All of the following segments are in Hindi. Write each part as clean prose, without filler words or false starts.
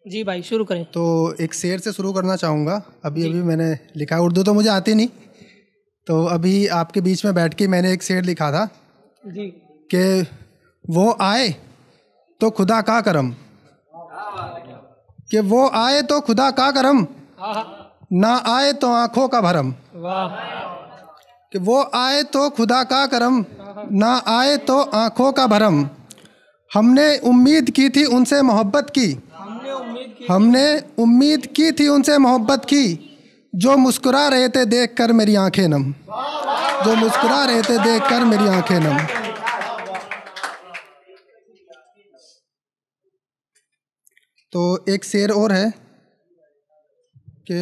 जी भाई शुरू करें। तो एक शेर से शुरू करना चाहूँगा। अभी मैंने लिखा है, उर्दू तो मुझे आती नहीं, तो अभी आपके बीच में बैठ के मैंने एक शेर लिखा था जी कि वो आए तो खुदा का करम, कि वो आए तो खुदा का करम, ना आए तो आँखों का भरम। वाह। कि वो आए तो खुदा का करम, ना आए तो आँखों का भरम। हमने उम्मीद की थी उनसे मोहब्बत की, हमने उम्मीद की थी उनसे मोहब्बत की, जो मुस्कुरा रहे थे देखकर मेरी आंखें नम, जो मुस्कुरा रहे थे देखकर मेरी आंखें नम। तो एक शेर और है कि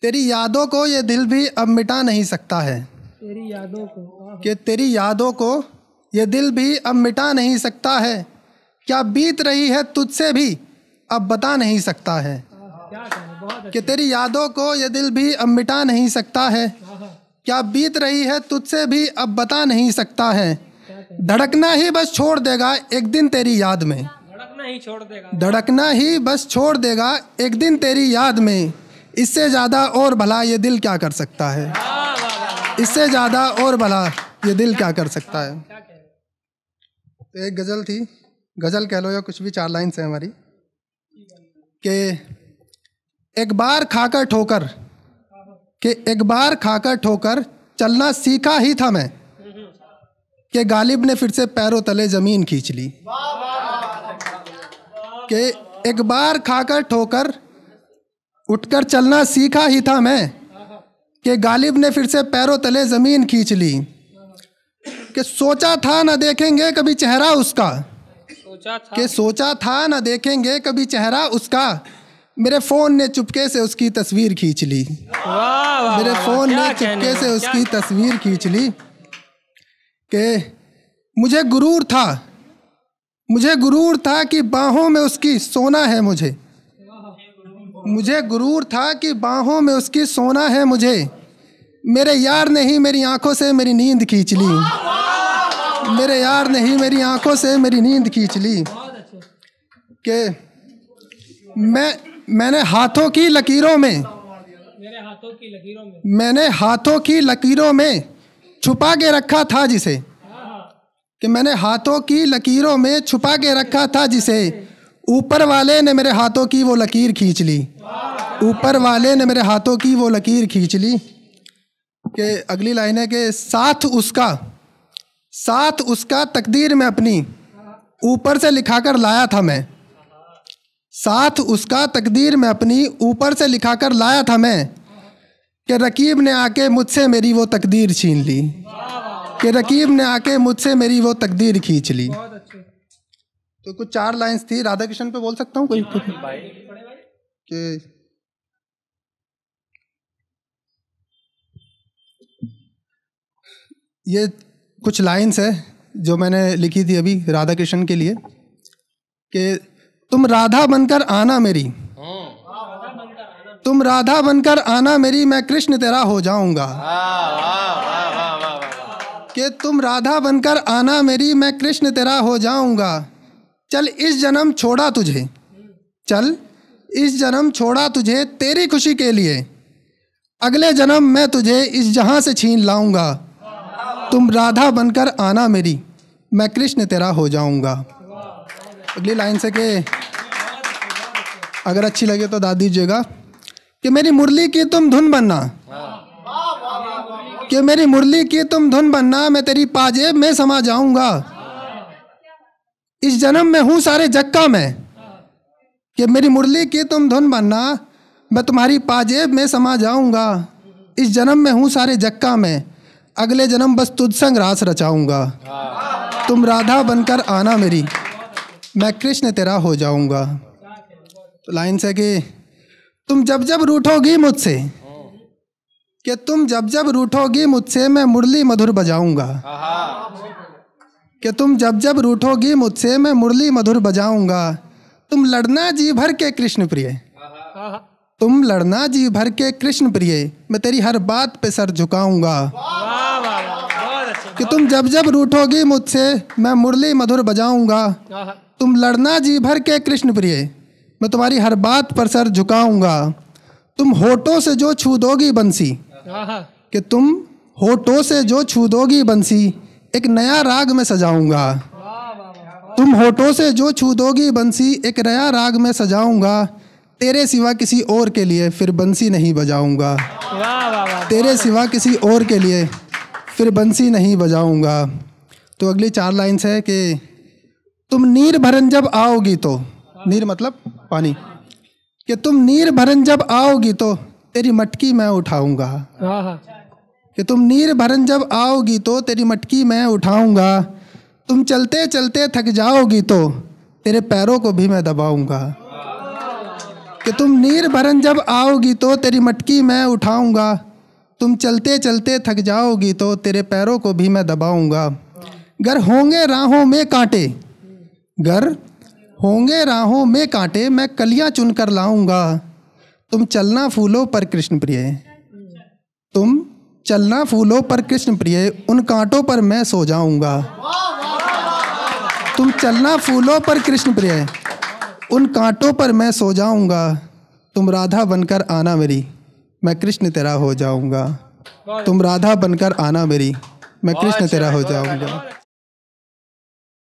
तेरी यादों को ये दिल भी अब मिटा नहीं सकता है, तेरी यादों को, कि तेरी यादों को ये दिल भी अब मिटा नहीं सकता है, क्या बीत रही है तुझसे भी अब बता नहीं सकता है। क्या कहें, बहुत कि तेरी यादों को ये दिल भी अब मिटा नहीं सकता है, क्या बीत रही है तुझसे भी अब बता नहीं सकता है। धड़कना ही बस छोड़ देगा एक दिन तेरी याद में, धड़कना ही छोड़ देगा, धड़कना ही बस छोड़ देगा एक दिन तेरी याद में। इससे ज़्यादा और भला ये दिल क्या कर सकता है, इससे ज़्यादा और भला ये दिल क्या कर सकता है। तो एक गज़ल थी, गज़ल कह लो या कुछ भी, 4 लाइन्स है हमारी, कि एक बार खाकर ठोकर, कि एक बार खाकर ठोकर चलना सीखा ही था मैं, कि गालिब ने फिर से पैरों तले ज़मीन खींच ली। कि एक बार खाकर ठोकर उठकर चलना सीखा ही था मैं, कि गालिब ने फिर से पैरों तले ज़मीन खींच ली। कि सोचा था न देखेंगे कभी चेहरा उसका, कि सोचा था न देखेंगे कभी चेहरा उसका, मेरे फ़ोन ने चुपके से उसकी तस्वीर खींच ली। मेरे फ़ोन ने चुपके से उसकी तस्वीर खींच ली। कि मुझे गुरूर था, मुझे गुरूर था कि बाहों में उसकी सोना है मुझे, मुझे गुरूर था कि बाहों में उसकी सोना है मुझे, मेरे यार ने ही मेरी आंखों से मेरी नींद खींच ली, मेरे यार ने ही मेरी आंखों से मेरी नींद खींच ली। कि मैंने हाथों की लकीरों में, मेरे हाथों की लकीरों में, मैंने हाथों की लकीरों में छुपा के रखा था जिसे, कि मैंने हाथों की लकीरों में छुपा के रखा था जिसे, ऊपर वाले ने मेरे हाथों की वो लकीर खींच ली, ऊपर वाले ने मेरे हाथों की वो लकीर खींच ली। कि अगली लाइन है कि साथ उसका तकदीर में अपनी ऊपर से लिखाकर लाया था मैं, साथ उसका तकदीर में अपनी ऊपर से लिखाकर लाया था मैं, कि रकीब ने आके मुझसे मेरी वो तकदीर छीन ली, कि रकीब ने आके मुझसे मेरी वो तकदीर खींच ली। तो कुछ 4 लाइंस थी। राधा कृष्ण पे बोल सकता हूँ कोई? कि ये कुछ लाइंस है जो मैंने लिखी थी अभी राधा कृष्ण के लिए, कि तुम राधा बनकर आना मेरी, तुम राधा बनकर आना मेरी, मैं कृष्ण तेरा हो जाऊंगा। कि तुम राधा बनकर आना मेरी, मैं कृष्ण तेरा हो जाऊंगा। चल इस जन्म छोड़ा तुझे, चल इस जन्म छोड़ा तुझे तेरी खुशी के लिए, अगले जन्म मैं तुझे इस जहां से छीन लाऊंगा। तुम राधा बनकर आना मेरी, मैं कृष्ण तेरा हो जाऊंगा। अगली लाइन से कि अगर अच्छी लगे तो दाद दीजिएगा, कि मेरी मुरली की तुम धुन बनना, कि मेरी मुरली की तुम धुन बनना, मैं तेरी पाजेब में समा जाऊंगा। इस जन्म में हूँ सारे जग का मैं, कि मेरी मुरली की तुम धुन बनना, मैं तुम्हारी पाजेब में समा जाऊंगा। इस जन्म में हूँ सारे जग का मैं, अगले जन्म बस तुझ संग रास रचाऊंगा। तुम राधा बनकर आना मेरी, मैं कृष्ण तेरा हो जाऊंगा। तो लाइन से कि तुम जब जब रूठोगी मुझसे, कि तुम जब जब रूठोगी मुझसे, मैं मुरली मधुर बजाऊंगा। कि तुम जब जब रूठोगी मुझसे, मैं मुरली मधुर बजाऊंगा। तुम लड़ना जी भर के कृष्ण प्रिय, तुम लड़ना जी भर के कृष्ण प्रिय, मैं तेरी हर बात पे सर झुकाऊंगा। कि तुम जब जब रूठोगी मुझसे मैं मुरली मधुर बजाऊंगा। आहा, तुम लड़ना जी भर के कृष्ण प्रिय, मैं तुम्हारी हर बात पर सर झुकाऊंगा। तुम होठों से जो छू दोगी बंसी, आहा, कि तुम होठों से जो छू दोगी बंसी एक नया राग में सजाऊंगा। वाह वाह वाह, तुम होठों से जो छू दोगी बंसी एक नया राग में सजाऊंगा। तेरे सिवा किसी और के लिए फिर बंसी नहीं बजाऊंगा। वाह वाह वाह, तेरे सिवा किसी और के लिए फिर बंसी नहीं बजाऊंगा। तो अगली 4 लाइन्स है कि तुम नीर भरन जब आओगी तो, नीर मतलब पानी, कि तुम नीर भरन जब आओगी तो तेरी मटकी मैं उठाऊंगा। आहा, कि तुम नीर भरन जब आओगी तो तेरी मटकी मैं उठाऊंगा। तुम चलते चलते थक जाओगी तो तेरे पैरों को भी मैं दबाऊंगा। कि तुम नीर भरन जब आओगी तो तेरी मटकी मैं उठाऊंगा। तुम चलते चलते थक जाओगी तो तेरे पैरों को भी मैं दबाऊंगा। गर होंगे राहों में कांटे, गर होंगे राहों में कांटे मैं कलियां चुनकर लाऊंगा। तुम चलना फूलों पर कृष्ण प्रिय, तुम चलना फूलों पर कृष्ण प्रिय उन कांटों पर मैं सो जाऊंगा। तुम चलना फूलों पर कृष्ण प्रिय उन कांटों पर मैं सो जाऊंगा। तुम राधा बनकर आना मेरी, मैं कृष्ण तेरा हो जाऊंगा। तुम राधा बनकर आना मेरी, मैं कृष्ण तेरा हो जाऊंगा।